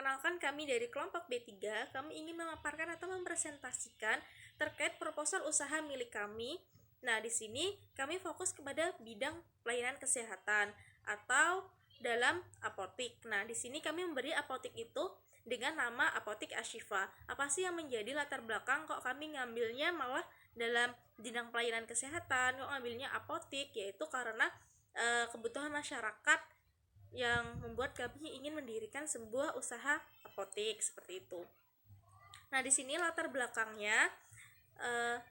Perkenalkan, kami dari kelompok B3, kami ingin memaparkan atau mempresentasikan terkait proposal usaha milik kami. Nah, di sini kami fokus kepada bidang pelayanan kesehatan atau dalam apotik. Nah, di sini kami memberi apotik itu dengan nama Apotik Ashifa. Apa sih yang menjadi latar belakang kok kami ngambilnya malah dalam bidang pelayanan kesehatan, kok ngambilnya apotik? Yaitu karena kebutuhan masyarakat yang membuat kami ingin mendirikan sebuah usaha apotik seperti itu. Nah, di sini latar belakangnya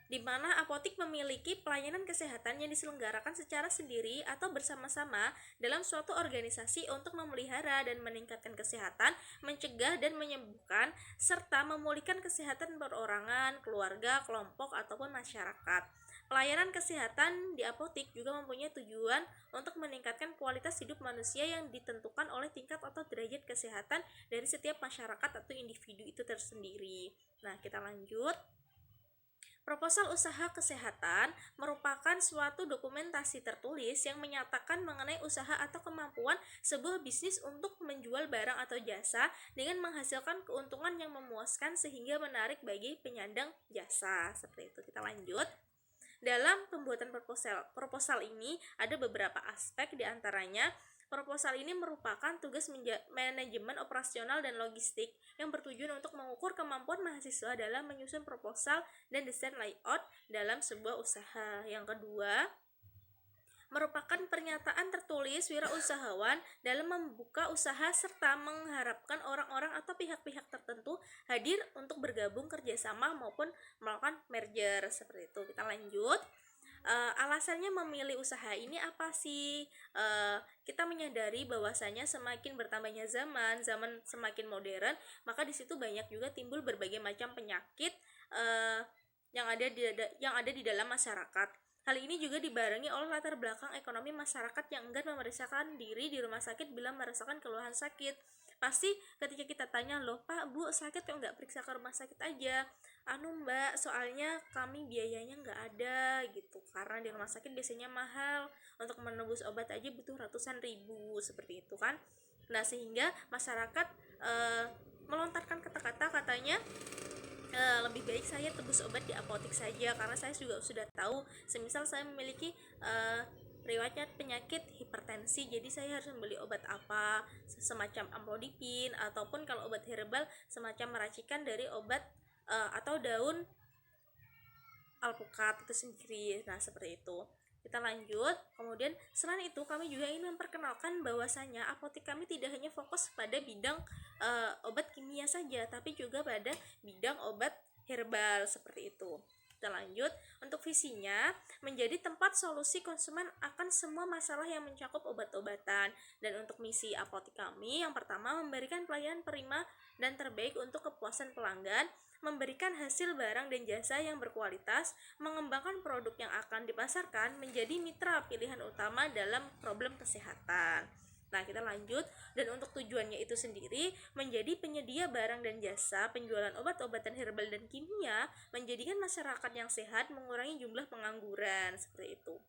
di mana apotik memiliki pelayanan kesehatan yang diselenggarakan secara sendiri atau bersama-sama dalam suatu organisasi untuk memelihara dan meningkatkan kesehatan, mencegah dan menyembuhkan, serta memulihkan kesehatan perorangan, keluarga, kelompok, ataupun masyarakat. Pelayanan kesehatan di apotik juga mempunyai tujuan untuk meningkatkan kualitas hidup manusia yang ditentukan oleh tingkat atau derajat kesehatan dari setiap masyarakat atau individu itu tersendiri. Nah, kita lanjut. Proposal usaha kesehatan merupakan suatu dokumentasi tertulis yang menyatakan mengenai usaha atau kemampuan sebuah bisnis untuk menjual barang atau jasa dengan menghasilkan keuntungan yang memuaskan sehingga menarik bagi penyandang jasa. Seperti itu. Kita lanjut. Dalam pembuatan proposal ini ada beberapa aspek, diantaranya proposal ini merupakan tugas manajemen operasional dan logistik yang bertujuan untuk mengukur kemampuan mahasiswa dalam menyusun proposal dan desain layout dalam sebuah usaha. Yang kedua, merupakan pernyataan tertulis wirausahawan dalam membuka usaha serta mengharapkan orang-orang atau pihak-pihak tertentu hadir untuk bergabung kerjasama maupun melakukan merger. Seperti itu. Kita lanjut. Alasannya memilih usaha ini apa sih? Kita menyadari bahwasanya semakin bertambahnya zaman semakin modern, maka di situ banyak juga timbul berbagai macam penyakit yang ada di dalam masyarakat. Hal ini juga dibarengi oleh latar belakang ekonomi masyarakat yang enggan memeriksakan diri di rumah sakit bila merasakan keluhan sakit. Pasti ketika kita tanya, loh Pak, Bu, sakit kok nggak periksa ke rumah sakit aja? Mbak, soalnya kami biayanya nggak ada gitu, karena di rumah sakit biasanya mahal, untuk menebus obat aja butuh ratusan ribu, seperti itu kan. Nah, sehingga masyarakat melontarkan kata-kata katanya lebih baik saya tebus obat di apotik saja, karena saya juga sudah tahu, semisal saya memiliki riwayat penyakit hipertensi, jadi saya harus membeli obat apa, semacam amlodipin, ataupun kalau obat herbal semacam meracikan dari obat atau daun alpukat itu sendiri. Nah, seperti itu. Kita lanjut. Kemudian selain itu kami juga ingin memperkenalkan bahwasanya apotik kami tidak hanya fokus pada bidang obat kimia saja, tapi juga pada bidang obat herbal seperti itu. Kita lanjut. Untuk visinya, menjadi tempat solusi konsumen akan semua masalah yang mencakup obat-obatan. Dan untuk misi apotik kami, yang pertama, memberikan pelayanan prima dan terbaik untuk kepuasan pelanggan, memberikan hasil barang dan jasa yang berkualitas, mengembangkan produk yang akan dipasarkan, menjadi mitra pilihan utama dalam problem kesehatan. Nah, kita lanjut. Dan untuk tujuannya itu sendiri, menjadi penyedia barang dan jasa penjualan obat-obatan herbal dan kimia, menjadikan masyarakat yang sehat, mengurangi jumlah pengangguran. Seperti itu.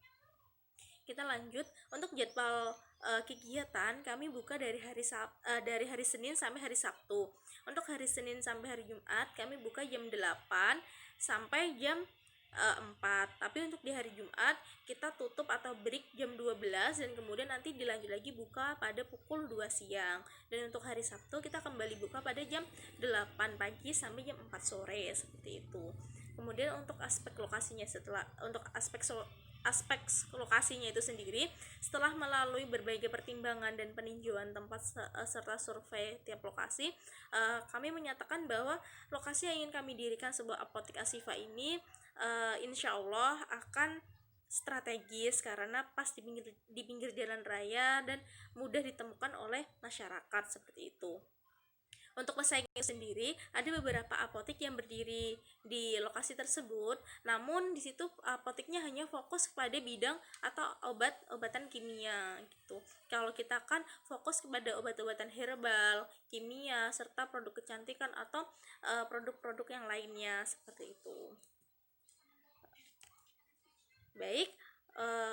Kita lanjut. Untuk jadwal kegiatan, kami buka dari hari Senin sampai hari Sabtu. Untuk hari Senin sampai hari Jumat kami buka jam 8 sampai jam 4. Tapi untuk di hari Jumat kita tutup atau break jam 12, dan kemudian nanti dilanjut lagi buka pada pukul 2 siang. Dan untuk hari Sabtu kita kembali buka pada jam 8 pagi sampai jam 4 sore, seperti itu. Kemudian untuk aspek lokasinya, aspek lokasinya itu sendiri, setelah melalui berbagai pertimbangan dan peninjauan tempat serta survei tiap lokasi, kami menyatakan bahwa lokasi yang ingin kami dirikan sebuah apotik Ashifa ini insya Allah akan strategis karena pas di pinggir jalan raya dan mudah ditemukan oleh masyarakat, seperti itu. Untuk pesaingnya sendiri, ada beberapa apotik yang berdiri di lokasi tersebut, namun di situ apotiknya hanya fokus pada bidang atau obat-obatan kimia gitu. Kalau kita kan fokus kepada obat-obatan herbal, kimia, serta produk kecantikan atau produk-produk yang lainnya, seperti itu. Baik,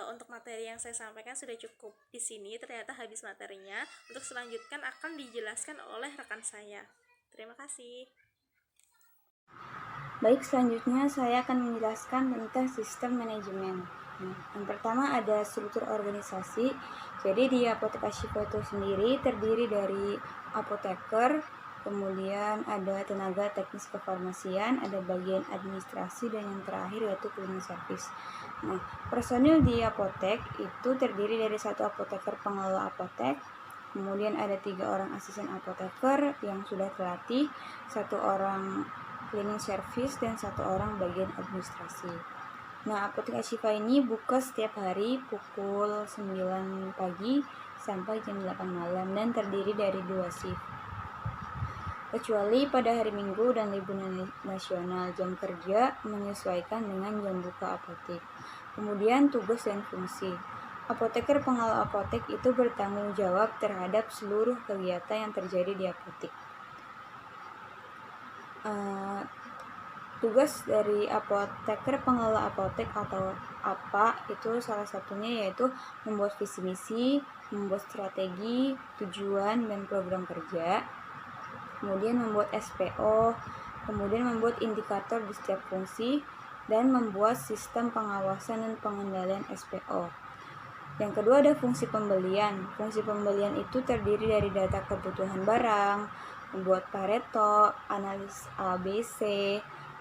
untuk materi yang saya sampaikan sudah cukup di sini. Ternyata habis materinya. Untuk selanjutnya akan dijelaskan oleh rekan saya. Terima kasih. Baik, selanjutnya saya akan menjelaskan tentang sistem manajemen. Nah, yang pertama ada struktur organisasi. Jadi di apotek Ashifa itu sendiri terdiri dari apoteker, kemudian ada tenaga teknis kefarmasian, ada bagian administrasi, dan yang terakhir yaitu cleaning service. Nah, personil di apotek itu terdiri dari satu apoteker pengelola apotek, kemudian ada 3 orang asisten apoteker yang sudah terlatih, 1 orang cleaning service, dan 1 orang bagian administrasi. Nah, apotek Ashifa ini buka setiap hari pukul 9 pagi sampai jam 8 malam dan terdiri dari 2 shift. Kecuali pada hari Minggu dan libur nasional, jam kerja menyesuaikan dengan jam buka apotek. Kemudian tugas dan fungsi. Apoteker pengelola apotek itu bertanggung jawab terhadap seluruh kegiatan yang terjadi di apotek. Tugas dari apoteker pengelola apotek atau APA itu salah satunya yaitu membuat visi misi, membuat strategi, tujuan, dan program kerja, kemudian membuat SPO, kemudian membuat indikator di setiap fungsi, dan membuat sistem pengawasan dan pengendalian SPO. Yang kedua ada fungsi pembelian. Fungsi pembelian itu terdiri dari data kebutuhan barang, membuat Pareto, analis ABC,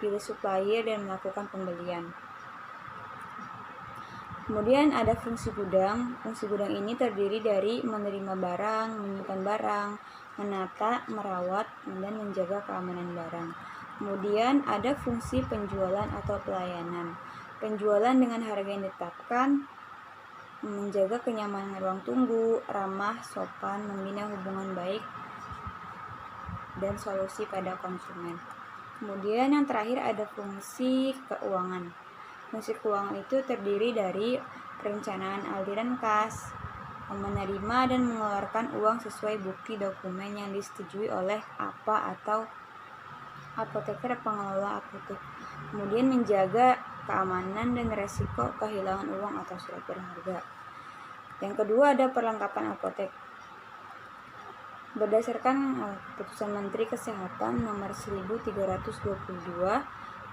pilih supplier, dan melakukan pembelian. Kemudian ada fungsi gudang. Fungsi gudang ini terdiri dari menerima barang, menyimpan barang, menata, merawat, dan menjaga keamanan barang. Kemudian ada fungsi penjualan atau pelayanan. Penjualan dengan harga yang ditetapkan, menjaga kenyamanan ruang tunggu, ramah, sopan, membina hubungan baik, dan solusi pada konsumen. Kemudian yang terakhir ada fungsi keuangan. Fungsi keuangan itu terdiri dari perencanaan aliran kas, menerima dan mengeluarkan uang sesuai bukti dokumen yang disetujui oleh APA atau apoteker pengelola apotek. Kemudian menjaga keamanan dan resiko kehilangan uang atau surat berharga. Yang kedua ada perlengkapan apotek. Berdasarkan Keputusan Menteri Kesehatan Nomor 1322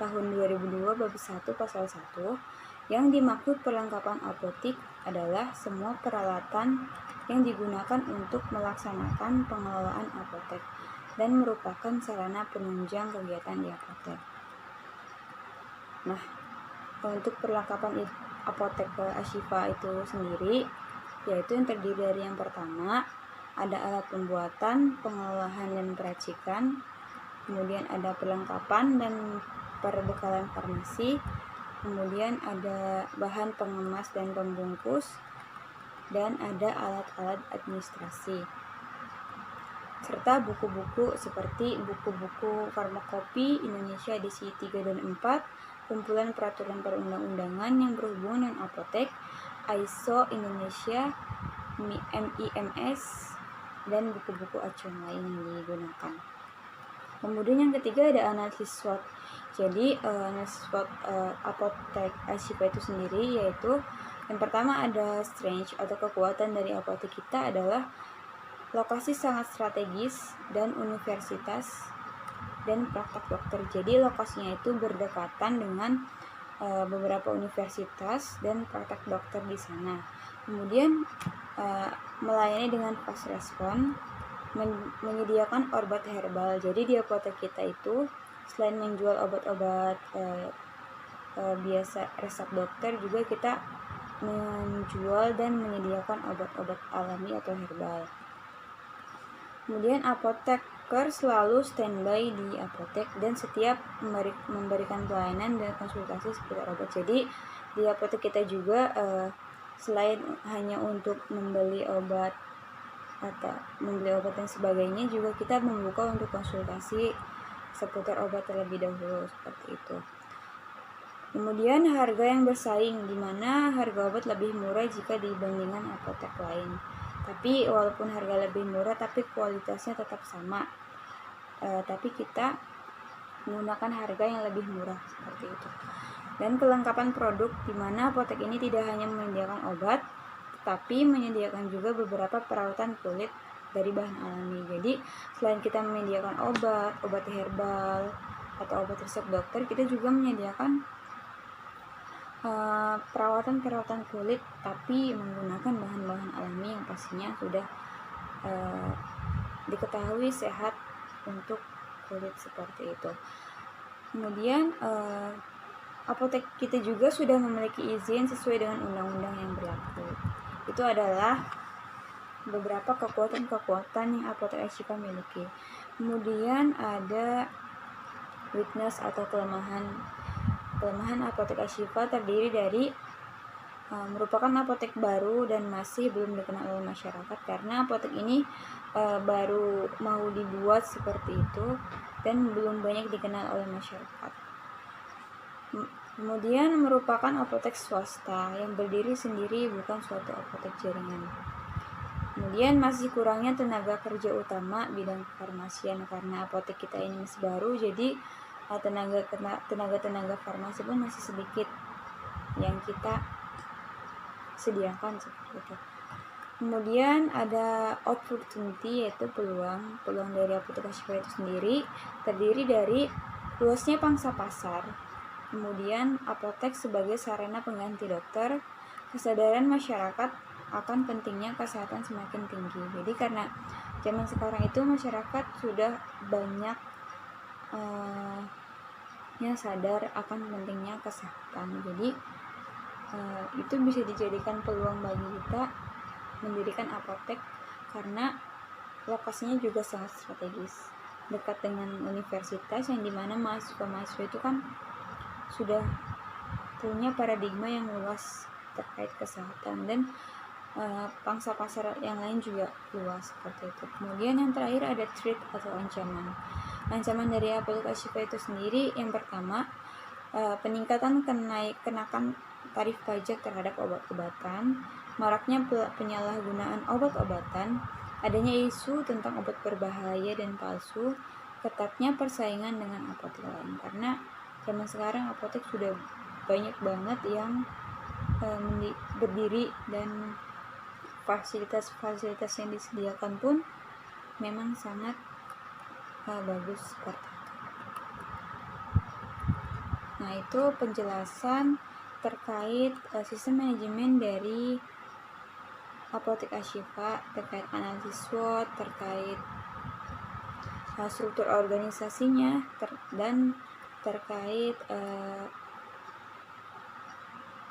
Tahun 2002 Bab 1 Pasal 1, yang dimaksud perlengkapan apotik adalah semua peralatan yang digunakan untuk melaksanakan pengelolaan apotek dan merupakan sarana penunjang kegiatan di apotek. Nah, untuk perlengkapan apotek Ashifa itu sendiri, yaitu yang terdiri dari yang pertama, ada alat pembuatan, pengolahan, dan peracikan. Kemudian ada perlengkapan dan perbekalan farmasi. Kemudian ada bahan pengemas dan pembungkus. Dan ada alat-alat administrasi. Serta buku-buku seperti buku-buku farmakopi Indonesia edisi 3 dan 4, kumpulan peraturan perundang-undangan yang berhubungan dengan apotek, ISO Indonesia, MIMS, dan buku-buku acuan lain yang digunakan. Kemudian yang ketiga ada analisis SWOT. Jadi analisis SWOT apotek Ashifa itu sendiri yaitu yang pertama ada strength atau kekuatan dari apotek kita adalah lokasi sangat strategis dan universitas dan praktek dokter. Jadi lokasinya itu berdekatan dengan beberapa universitas dan praktek dokter di sana. Kemudian melayani dengan fast respon, menyediakan obat herbal. Jadi di apotek kita itu selain menjual obat-obat biasa resep dokter, juga kita menjual dan menyediakan obat-obat alami atau herbal. Kemudian apoteker selalu standby di apotek dan setiap memberikan pelayanan dan konsultasi seputar obat. Jadi di apotek kita juga selain hanya untuk membeli obat dan sebagainya, juga kita membuka untuk konsultasi seputar obat terlebih dahulu seperti itu. Kemudian harga yang bersaing, di mana harga obat lebih murah jika dibandingkan apotek lain. Tapi walaupun harga lebih murah, tapi kualitasnya tetap sama. Tapi kita menggunakan harga yang lebih murah seperti itu. dan kelengkapan produk, di mana apotek ini tidak hanya menyediakan obat, tetapi menyediakan juga beberapa perawatan kulit dari bahan alami. Jadi selain kita menyediakan obat herbal atau obat resep dokter, kita juga menyediakan perawatan kulit tapi menggunakan bahan-bahan alami yang pastinya sudah diketahui sehat untuk kulit seperti itu. Kemudian apotek kita juga sudah memiliki izin sesuai dengan undang-undang yang berlaku. Itu adalah beberapa kekuatan yang apotek Ashifa miliki. Kemudian ada weakness atau kelemahan apotek Ashifa terdiri dari merupakan apotek baru dan masih belum dikenal oleh masyarakat karena apotek ini baru mau dibuat seperti itu dan belum banyak dikenal oleh masyarakat. Kemudian merupakan apotek swasta yang berdiri sendiri, bukan suatu apotek jaringan. Kemudian masih kurangnya tenaga kerja utama bidang kefarmasian karena apotek kita ini masih baru, jadi tenaga farmasi pun masih sedikit yang kita sediakan seperti itu. Kemudian ada opportunity, yaitu peluang dari apotek Ashifa itu sendiri terdiri dari luasnya pangsa pasar. Kemudian apotek sebagai sarana pengganti dokter, kesadaran masyarakat akan pentingnya kesehatan semakin tinggi. Jadi karena zaman sekarang itu masyarakat sudah banyak yang sadar akan pentingnya kesehatan. Jadi itu bisa dijadikan peluang bagi kita mendirikan apotek karena lokasinya juga sangat strategis, dekat dengan universitas yang dimana mahasiswa itu kan sudah punya paradigma yang luas terkait kesehatan dan pangsa pasar yang lain juga luas seperti itu. Kemudian yang terakhir ada threat atau ancaman. Ancaman dari apotek Ashifa itu sendiri, yang pertama peningkatan kenakan tarif pajak terhadap obat-obatan, maraknya penyalahgunaan obat-obatan, adanya isu tentang obat berbahaya dan palsu, ketatnya persaingan dengan apotek lain karena zaman sekarang apotek sudah banyak banget yang berdiri dan fasilitas yang disediakan pun memang sangat bagus seperti itu. Nah, itu penjelasan terkait sistem manajemen dari apotek Ashifa, terkait analisis SWOT, terkait struktur organisasinya, dan terkait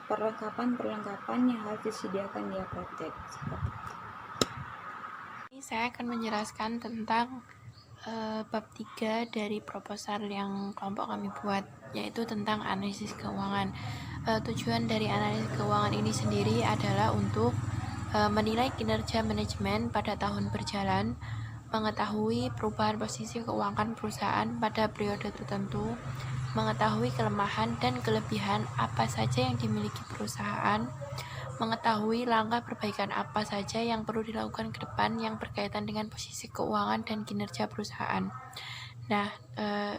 perlengkapan yang harus disediakan di apotek. Ini saya akan menjelaskan tentang bab 3 dari proposal yang kelompok kami buat, yaitu tentang analisis keuangan. Tujuan dari analisis keuangan ini sendiri adalah untuk menilai kinerja manajemen pada tahun berjalan, mengetahui perubahan posisi keuangan perusahaan pada periode tertentu, mengetahui kelemahan dan kelebihan apa saja yang dimiliki perusahaan, mengetahui langkah perbaikan apa saja yang perlu dilakukan ke depan yang berkaitan dengan posisi keuangan dan kinerja perusahaan. Nah,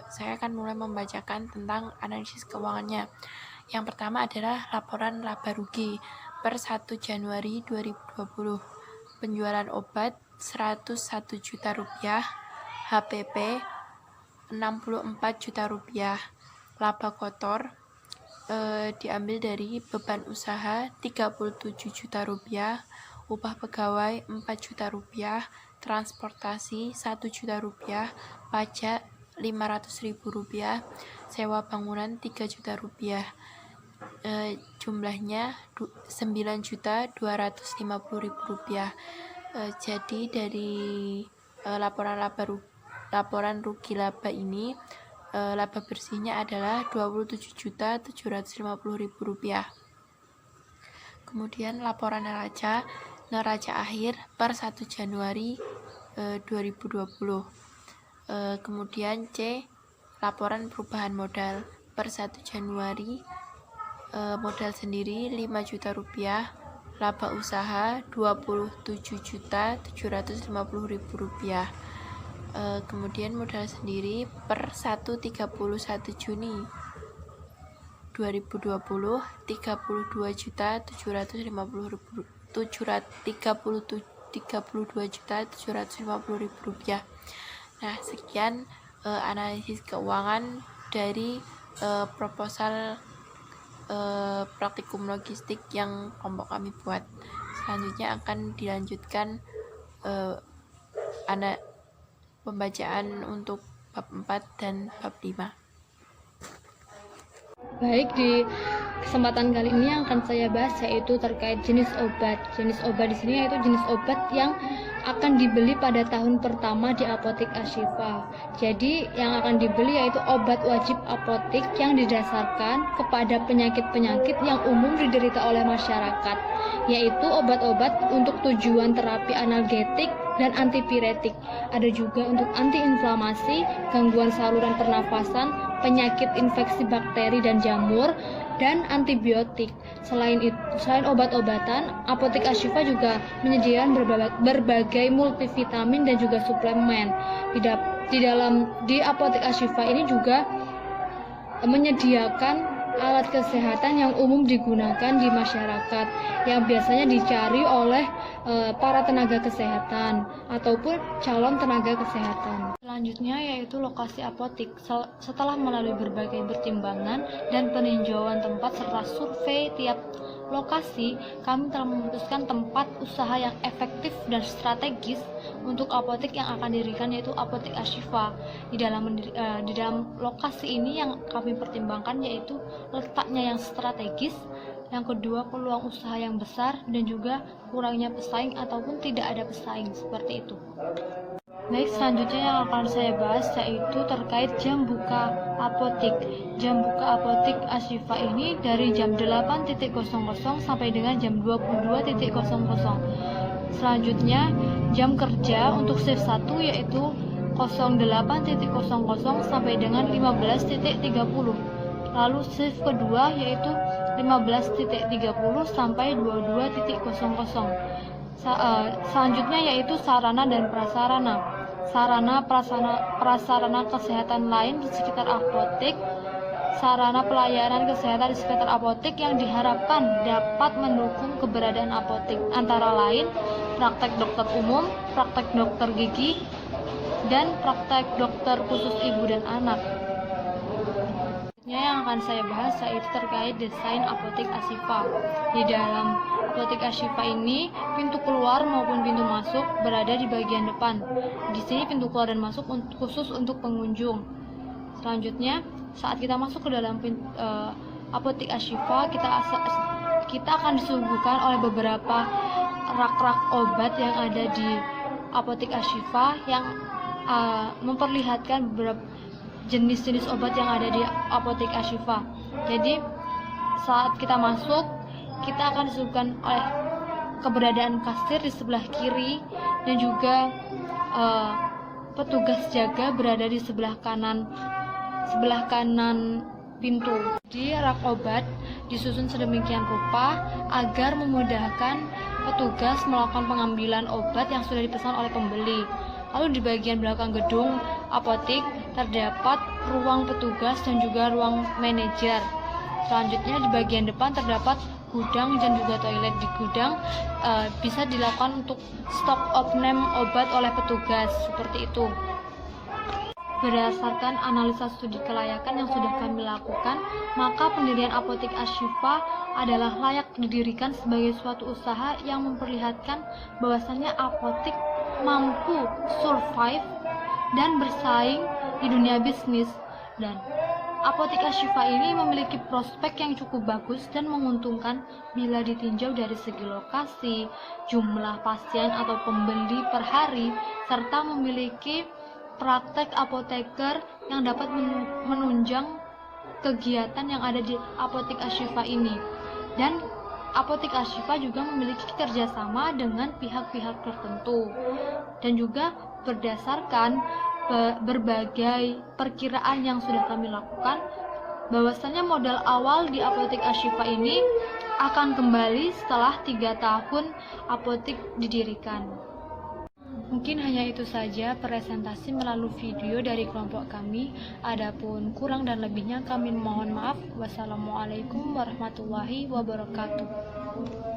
saya akan mulai membacakan tentang analisis keuangannya. Yang pertama adalah laporan laba rugi per 1 Januari 2020. Penjualan obat 101 juta rupiah, HPP 64 juta rupiah, laba kotor diambil dari beban usaha 37 juta rupiah, upah pegawai 4 juta rupiah, transportasi 1 juta rupiah, pajak 500.000 rupiah, sewa bangunan 3 juta rupiah. Jumlahnya 9.250.000 rupiah. Jadi dari laporan rugi laba ini, laba bersihnya adalah 27.750.000 rupiah. Kemudian laporan neraca akhir per 1 Januari 2020. Kemudian C, laporan perubahan modal per 1 Januari, modal sendiri 5 juta rupiah, laba usaha 27.750.000 rupiah. Kemudian modal sendiri per 31 Juni 2020 32.750.000 rupiah. Nah, sekian analisis keuangan dari proposal praktikum logistik yang kelompok kami buat. Selanjutnya akan dilanjutkan pembacaan untuk bab 4 dan bab 5. Baik, di kesempatan kali ini yang akan saya bahas yaitu terkait jenis obat. Jenis obat di sini yaitu jenis obat yang akan dibeli pada tahun pertama di apotek Ashifa. Jadi yang akan dibeli yaitu obat wajib apotek yang didasarkan kepada penyakit-penyakit yang umum diderita oleh masyarakat, yaitu obat-obat untuk tujuan terapi analgetik dan antipiretik. Ada juga untuk antiinflamasi, gangguan saluran pernafasan, penyakit infeksi bakteri dan jamur, dan antibiotik. Selain obat-obatan, apotek Ashifa juga menyediakan berbagai multivitamin dan juga suplemen. Di apotek Ashifa ini juga menyediakan alat kesehatan yang umum digunakan di masyarakat yang biasanya dicari oleh para tenaga kesehatan ataupun calon tenaga kesehatan. Selanjutnya yaitu lokasi apotek. Setelah melalui berbagai pertimbangan dan peninjauan tempat serta survei tiap lokasi, kami telah memutuskan tempat usaha yang efektif dan strategis untuk apotek yang akan didirikan, yaitu apotek Ashifa. Di dalam lokasi ini yang kami pertimbangkan yaitu letaknya yang strategis, yang kedua peluang usaha yang besar, dan juga kurangnya pesaing ataupun tidak ada pesaing, seperti itu. Baik, selanjutnya yang akan saya bahas yaitu terkait jam buka apotek. Jam buka apotek Ashifa ini dari jam 8.00 sampai dengan jam 22.00. Selanjutnya jam kerja untuk shift 1 yaitu 08.00 sampai dengan 15.30. Lalu shift kedua yaitu 15.30 sampai 22.00. Selanjutnya yaitu sarana dan prasarana. Prasarana kesehatan lain di sekitar apotek. Sarana pelayanan kesehatan di sekitar apotek yang diharapkan dapat mendukung keberadaan apotek, antara lain praktek dokter umum, praktek dokter gigi, dan praktek dokter khusus ibu dan anak. Yang akan saya bahas yaitu terkait desain apotek Ashifa. Di dalam apotek Ashifa ini, pintu keluar maupun pintu masuk berada di bagian depan. Di sini pintu keluar dan masuk khusus untuk pengunjung. Selanjutnya, saat kita masuk ke dalam apotek Ashifa, kita akan disuguhkan oleh beberapa rak-rak obat yang ada di apotek Ashifa yang memperlihatkan beberapa jenis-jenis obat yang ada di apotek Ashifa. Jadi saat kita masuk, kita akan disuguhkan oleh keberadaan kasir di sebelah kiri dan juga petugas jaga berada di sebelah kanan pintu. Di rak obat disusun sedemikian rupa agar memudahkan petugas melakukan pengambilan obat yang sudah dipesan oleh pembeli. Lalu di bagian belakang gedung apotek terdapat ruang petugas dan juga ruang manajer. Selanjutnya di bagian depan terdapat gudang dan juga toilet. Di gudang bisa dilakukan untuk stok opname obat oleh petugas, seperti itu. Berdasarkan analisa studi kelayakan yang sudah kami lakukan, maka pendirian apotek Ashifa adalah layak didirikan sebagai suatu usaha yang memperlihatkan bahwasannya apotek mampu survive dan bersaing di dunia bisnis, dan apotek Ashifa ini memiliki prospek yang cukup bagus dan menguntungkan bila ditinjau dari segi lokasi, jumlah pasien atau pembeli per hari, serta memiliki praktek apoteker yang dapat menunjang kegiatan yang ada di apotek Ashifa ini. Dan apotek Ashifa juga memiliki kerjasama dengan pihak-pihak tertentu, dan juga berdasarkan berbagai perkiraan yang sudah kami lakukan, bahwasanya modal awal di apotek Ashifa ini akan kembali setelah 3 tahun apotek didirikan. Mungkin hanya itu saja presentasi melalui video dari kelompok kami. Adapun kurang dan lebihnya kami mohon maaf. Wassalamualaikum warahmatullahi wabarakatuh.